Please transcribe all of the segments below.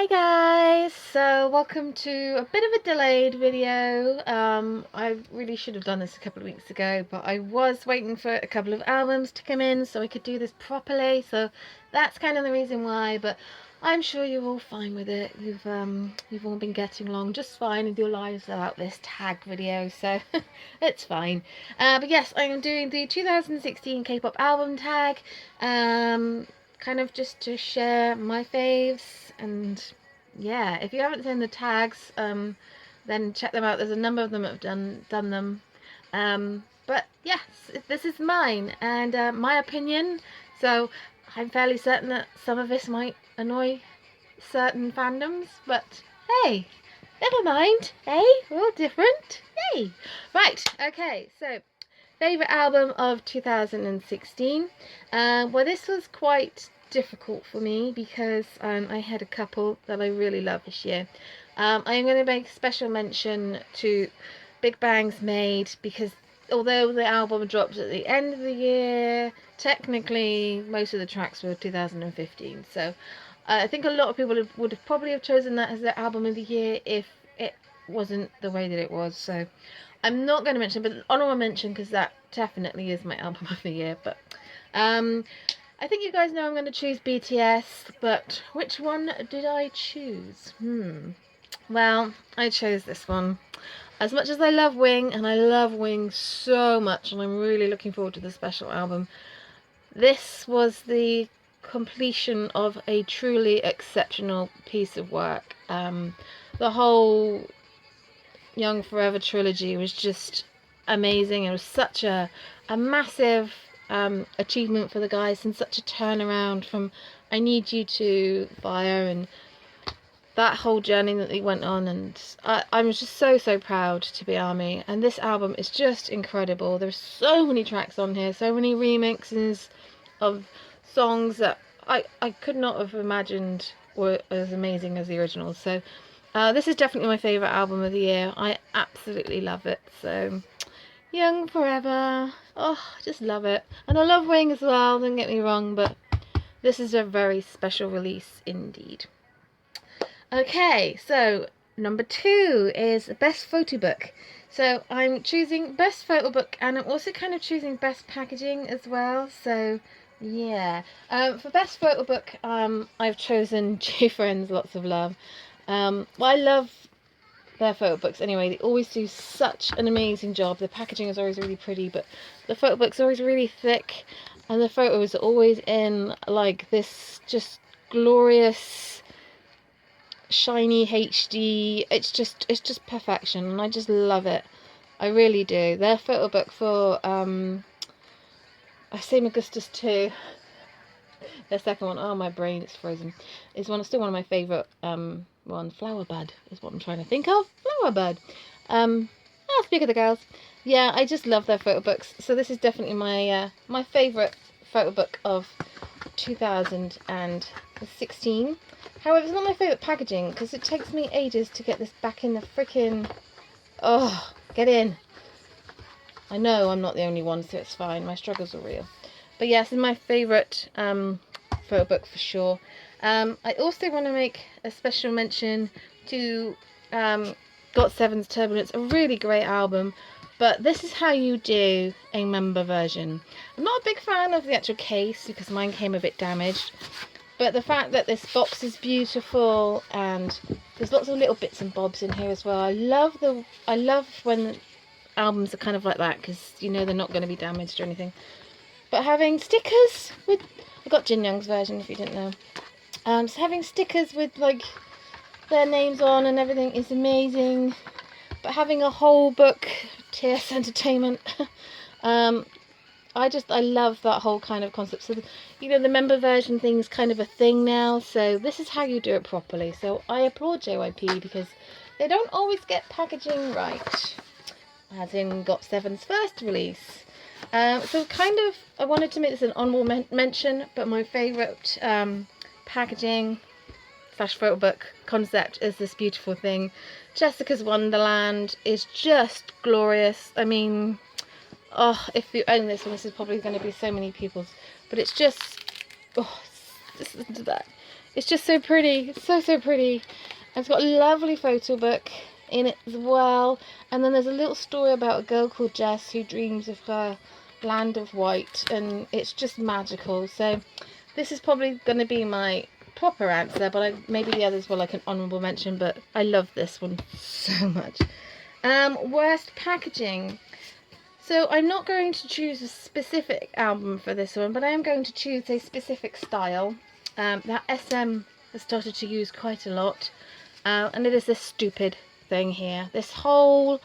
Hi guys, so welcome to a bit of a delayed video. I really should have done this a couple of weeks ago, but I was waiting for a couple of albums to come in so I could do this properly, so that's kind of the reason why. But I'm sure you're all fine with it. You've all been getting along just fine with your lives without this tag video, so it's fine. But yes, I am doing the 2016 K-pop album tag. Kind of just to share my faves, and yeah, if you haven't seen the tags, then check them out. There's a number of them that have done them, but yes, this is mine and my opinion, so I'm fairly certain that some of this might annoy certain fandoms, but hey, never mind. Hey, we're all different. Hey, right, okay, so favourite album of 2016. Well, this was quite difficult for me because I had a couple that I really love this year. I'm going to make special mention to Big Bang's Made, because although the album dropped at the end of the year, technically most of the tracks were 2015. So I think a lot of people would have probably chosen that as their album of the year if it wasn't the way that it was. So I'm not going to mention, but honorable mention, because that definitely is my album of the year. But I think you guys know I'm going to choose BTS, but which one did I choose? Well, I chose this one. As much as I love Wing, and I love Wing so much, and I'm really looking forward to the special album, this was the completion of a truly exceptional piece of work. The whole Young Forever trilogy was just amazing. It was such a massive achievement for the guys, and such a turnaround from I Need You to Fire, and that whole journey that they went on, and I'm just so proud to be ARMY, and this album is just incredible. There's so many tracks on here, so many remixes of songs that I could not have imagined were as amazing as the originals. So this is definitely my favourite album of the year. I absolutely love it. So Young Forever, oh, I just love it. And I love Wing as well, don't get me wrong, but this is a very special release indeed. Okay, so number 2 is Best Photo Book. So I'm choosing Best Photo Book, and I'm also kind of choosing Best Packaging as well. So yeah, for Best Photo Book, I've chosen J Friends Lots of Love. Well, I love their photo books anyway. They always do such an amazing job. The packaging is always really pretty, but the photo book's always really thick, and the photos are always in like this just glorious shiny HD. It's just perfection, and I just love it. I really do. Their photo book for I say Augustus 2, their second one, oh my brain, it's frozen, is still one of my favourite one. Flower Bud is what I'm trying to think of. Flower Bud. I'll speak of the girls. Yeah, I just love their photo books. So this is definitely my my favourite photo book of 2016. However, it's not my favourite packaging, because it takes me ages to get this back in the freaking... Oh, get in. I know I'm not the only one, so it's fine. My struggles are real. But yes, it's my favourite photo book for sure. I also want to make a special mention to GOT7's Turbulence, a really great album, but this is how you do a member version. I'm not a big fan of the actual case because mine came a bit damaged, but the fact that this box is beautiful, and there's lots of little bits and bobs in here as well. I love when albums are kind of like that, because you know they're not going to be damaged or anything. But having stickers with... I got Jin Young's version if you didn't know. So having stickers with like their names on and everything is amazing. But having a whole book, TS Entertainment, I love that whole kind of concept. So you know, the member version thing's kind of a thing now. So this is how you do it properly. So I applaud JYP, because they don't always get packaging right, as in GOT7's first release. So kind of, I wanted to make this an honorable mention, but my favourite packaging / photo book concept is this beautiful thing. Jessica's Wonderland is just glorious. I mean, oh, if you own this one, this is probably going to be so many people's, but it's just, oh, listen to that. It's just so pretty. It's so pretty. And it's got a lovely photo book in it as well. And then there's a little story about a girl called Jess who dreams of her land of white. And it's just magical. So this is probably going to be my proper answer. But maybe the others were like an honourable mention. But I love this one so much. Worst packaging. So I'm not going to choose a specific album for this one, but I am going to choose a specific style that SM has started to use quite a lot, and it is this stupid thing here. This whole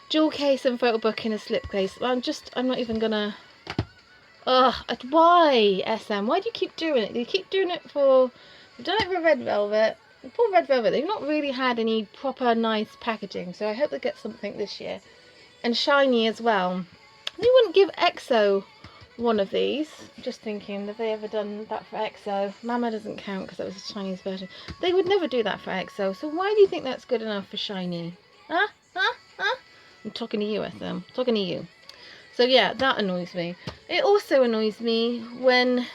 jewel case and photo book in a slipcase. I'm not even gonna. Why SM? Why do you keep doing it? You keep doing it for. You've done it for Red Velvet. For Red Velvet, they've not really had any proper nice packaging, so I hope they get something this year. And shiny as well. They wouldn't give EXO one of these. Just thinking, have they ever done that for EXO? Mama doesn't count because that was a Chinese version. They would never do that for EXO. So why do you think that's good enough for shiny? Huh? I'm talking to you, SM. I'm talking to you. So yeah, that annoys me. It also annoys me when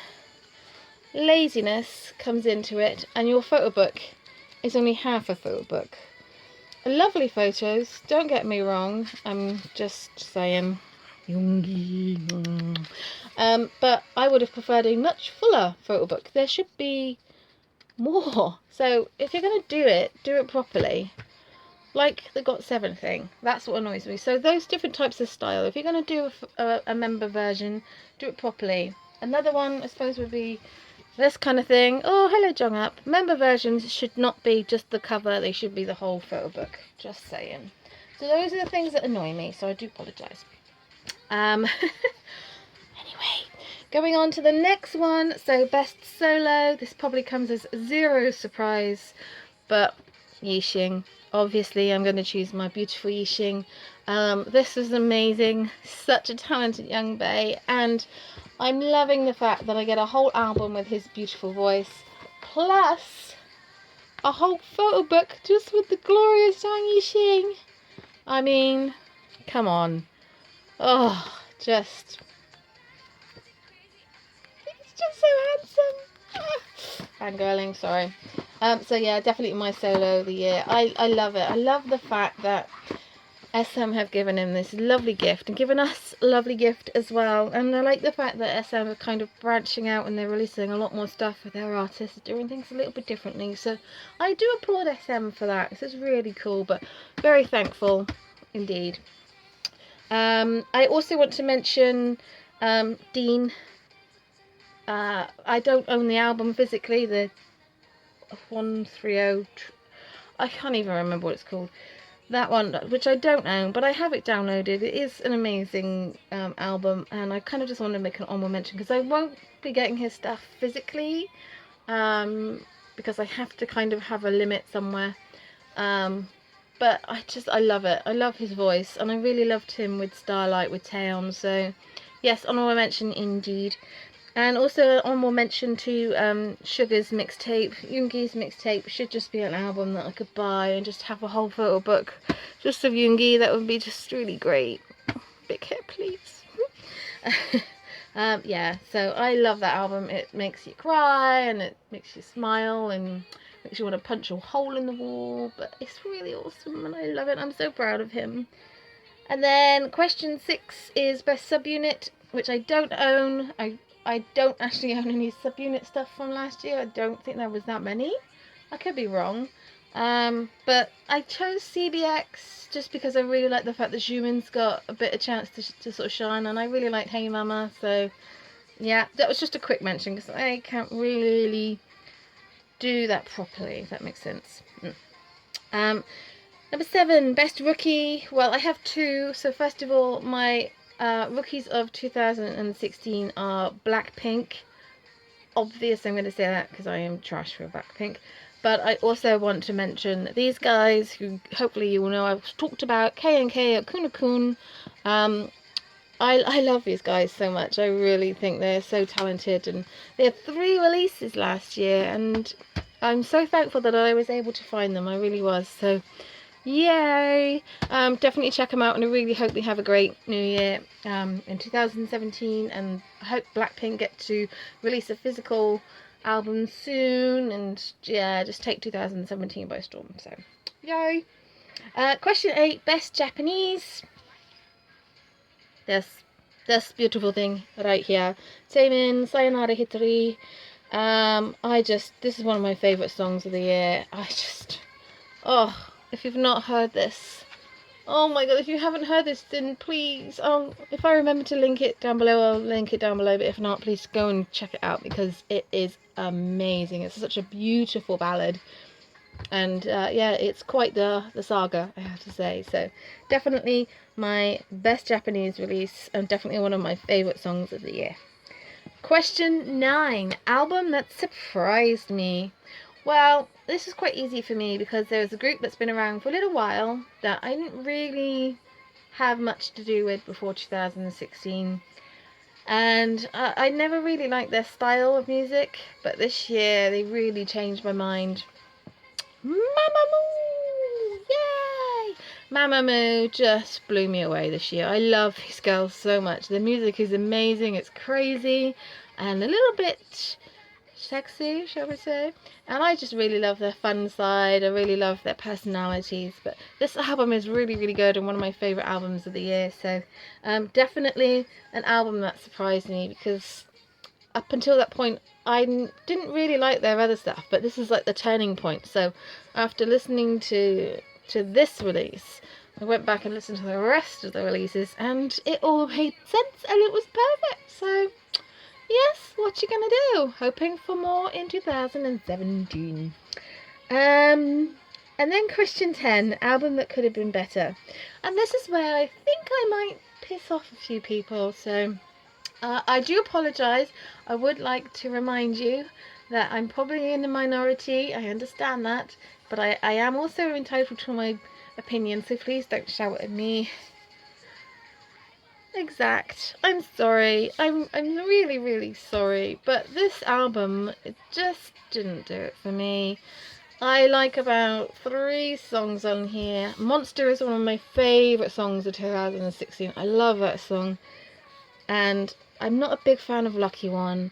laziness comes into it and your photo book is only half a photo book. Lovely photos, don't get me wrong, I'm just saying, but I would have preferred a much fuller photo book. There should be more. So if you're going to do it properly, like the Got7 thing. That's what annoys me. So those different types of style, if you're going to do a member version, do it properly. Another one, I suppose, would be this kind of thing. Oh, hello, Jong Up. Member versions should not be just the cover. They should be the whole photo book. Just saying. So those are the things that annoy me. So I do apologise. Anyway, going on to the next one. So best solo. This probably comes as zero surprise, but Yixing. Obviously, I'm going to choose my beautiful Yixing. This was amazing. Such a talented young bae, and I'm loving the fact that I get a whole album with his beautiful voice, plus a whole photo book just with the glorious Zhang Yixing. I mean, come on. Oh, he's just so handsome. Fangirling, sorry. So yeah, definitely my solo of the year. I love it. I love the fact that SM have given him this lovely gift and given us a lovely gift as well. And I like the fact that SM are kind of branching out and they're releasing a lot more stuff with their artists, doing things a little bit differently. So I do applaud SM for that. This is really cool, but very thankful indeed. I also want to mention Dean. I don't own the album physically, the 130, I can't even remember what it's called, that one, which I don't own, but I have it downloaded. It is an amazing album, and I kind of just want to make an honorable mention because I won't be getting his stuff physically, because I have to kind of have a limit somewhere, but I love it. I love his voice, and I really loved him with Starlight with Taeyeon, so yes, honorable mention indeed. And also honorable mention to Sugar's mixtape. Yoongi's mixtape should just be an album that I could buy and just have a whole photo book just of Yoongi. That would be just really great. Big hit, please. Yeah, so I love that album. It makes you cry and it makes you smile and makes you want to punch a hole in the wall. But it's really awesome and I love it. I'm so proud of him. And then question 6 is best subunit, which I don't own. I don't actually own any subunit stuff from last year. I don't think there was that many. I could be wrong. But I chose CBX just because I really like the fact that Xiumin's got a bit of chance to sort of shine, and I really like Hey Mama. So yeah, that was just a quick mention because I can't really do that properly, if that makes sense. Number 7, best rookie. Well, I have 2. So first of all, my rookies of 2016 are Blackpink. Obviously I'm going to say that because I am trash for Blackpink, but I also want to mention these guys who hopefully you will know I've talked about, K&K at Kunakun. I love these guys so much. I really think they're so talented, and they had 3 releases last year and I'm so thankful that I was able to find them. I really was. So yay! Definitely check them out, and I really hope they have a great new year in 2017, and I hope Blackpink get to release a physical album soon, and yeah, just take 2017 by storm. So, yay! Question 8, best Japanese. This beautiful thing right here. Taemin, Sayonara Hitori. This is one of my favourite songs of the year. Oh, if you've not heard this, oh my god, if you haven't heard this, then please, if I remember to link it down below, I'll link it down below, but if not, please go and check it out, because it is amazing. It's such a beautiful ballad, and yeah, it's quite the saga, I have to say. So definitely my best Japanese release, and definitely one of my favourite songs of the year. Question 9, album that surprised me. Well, this is quite easy for me, because there's a group that's been around for a little while that I didn't really have much to do with before 2016, and I never really liked their style of music, but this year they really changed my mind. Mamamoo! Yay! Mamamoo just blew me away this year. I love these girls so much. Their music is amazing, it's crazy, and a little bit sexy, shall we say, and I just really love their fun side. I really love their personalities, but this album is really, really good, and one of my favourite albums of the year. So definitely an album that surprised me, because up until that point I didn't really like their other stuff, but this is like the turning point. So after listening to this release, I went back and listened to the rest of the releases, and it all made sense, and it was perfect. So yes, what you gonna do? Hoping for more in 2017. And then question 10, album that could have been better. And this is where I think I might piss off a few people, so I do apologise. I would like to remind you that I'm probably in the minority. I understand that, but I am also entitled to my opinion, so please don't shout at me. Exact. I'm sorry. I'm really, really sorry. But this album, it just didn't do it for me. I like about 3 songs on here. Monster is one of my favourite songs of 2016. I love that song. And I'm not a big fan of Lucky One.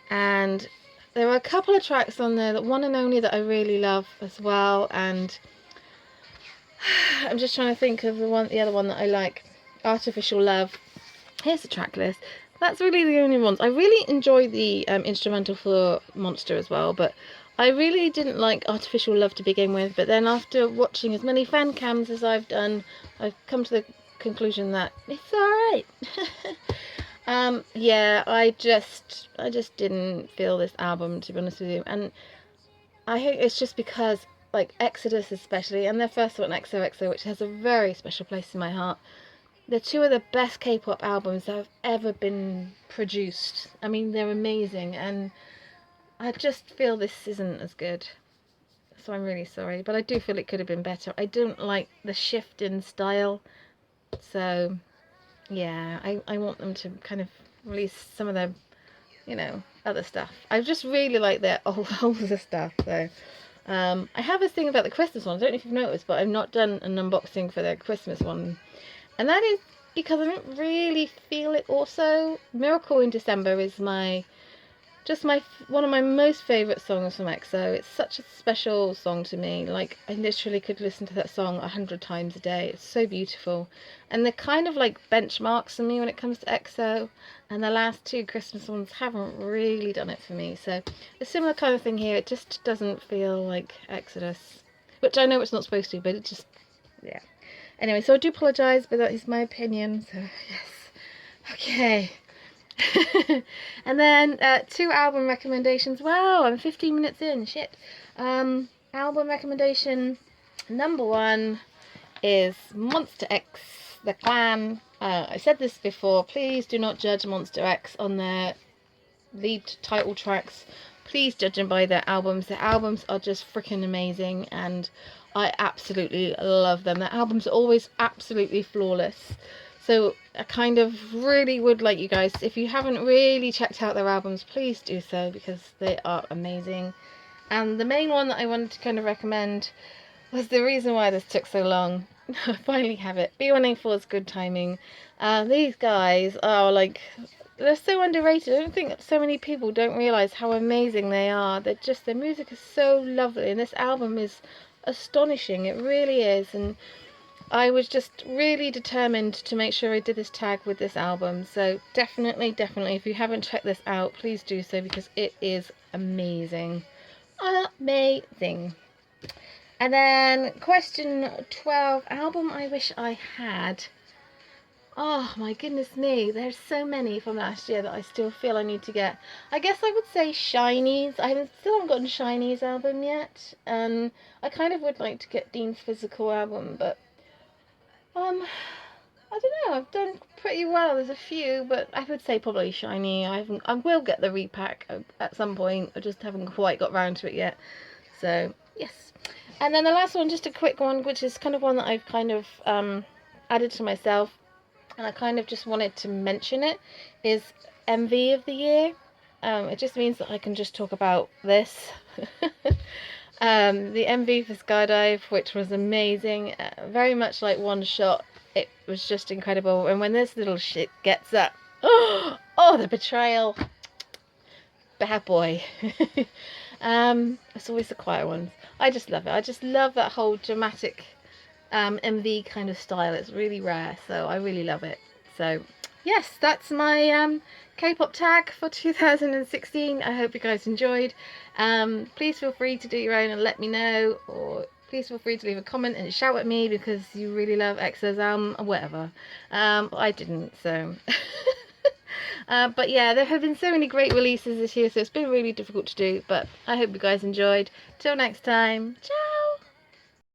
And there are a couple of tracks on there, that One and Only, that I really love as well. And I'm just trying to think of the other one that I like. Artificial Love. Here's the track list. That's really the only ones. I really enjoy the instrumental for Monster as well, but I really didn't like Artificial Love to begin with. But then after watching as many fan cams as I've done, I've come to the conclusion that it's alright. Yeah, I just didn't feel this album, to be honest with you, and I think it's just because, like, Exodus especially, and their first one, XOXO, which has a very special place in my heart. They're 2 of the best K-pop albums that have ever been produced. I mean, they're amazing, and I just feel this isn't as good. So I'm really sorry, but I do feel it could have been better. I don't like the shift in style. So, yeah, I want them to kind of release some of their, other stuff. I just really like their older stuff, though. I have a thing about the Christmas one. I don't know if you've noticed, but I've not done an unboxing for their Christmas one. And that is because I don't really feel it also. Miracle in December is one of my most favourite songs from EXO. It's such a special song to me. Like, I literally could listen to that song 100 times a day. It's so beautiful. And they're kind of like benchmarks for me when it comes to EXO. And the last 2 Christmas ones haven't really done it for me. So a similar kind of thing here. It just doesn't feel like Exodus. Which I know it's not supposed to, but it just, yeah. Anyway, so I do apologise, but that is my opinion, so yes. Okay. And then 2 album recommendations. Wow, I'm 15 minutes in, shit. Album recommendation number 1 is Monster X, The Clan. I said this before, please do not judge Monster X on their lead title tracks. Please judge them by their albums. Their albums are just freaking amazing, and I absolutely love them. Their albums are always absolutely flawless. So I kind of really would like you guys, if you haven't really checked out their albums, please do so, because they are amazing. And the main one that I wanted to kind of recommend was the reason why this took so long. I finally have it. B1A4's Good Timing. These guys are like they're so underrated. I don't think so many people don't realise how amazing they are. They're just, their music is so lovely, and this album is astonishing. It really is. And I was just really determined to make sure I did this tag with this album. So definitely, if you haven't checked this out, please do so, because it is amazing. Amazing. And then question 12, album I wish I had. Oh my goodness me, there's so many from last year that I still feel I need to get. I guess I would say Shiny's. I still haven't gotten Shiny's album yet. I kind of would like to get Dean's physical album, but I don't know, I've done pretty well. There's a few, but I would say probably Shiny. I will get the repack at some point. I just haven't quite got round to it yet. So yes. And then the last one, just a quick one, which is kind of one that I've kind of added to myself, and I kind of just wanted to mention it, is MV of the year. It just means that I can just talk about this. The MV for Skydive, which was amazing, very much like One Shot. It was just incredible. And when this little shit gets up, oh, the betrayal, bad boy. It's always the quiet ones. I just love it. I just love that whole dramatic MV kind of style. It's really rare, so I really love it. So yes, that's my K-pop tag for 2016. I hope you guys enjoyed. Please feel free to do your own and let me know, or please feel free to leave a comment and shout at me because you really love EXO's album or whatever. I didn't, so but yeah, there have been so many great releases this year, so it's been really difficult to do, but I hope you guys enjoyed. Till next time, ciao.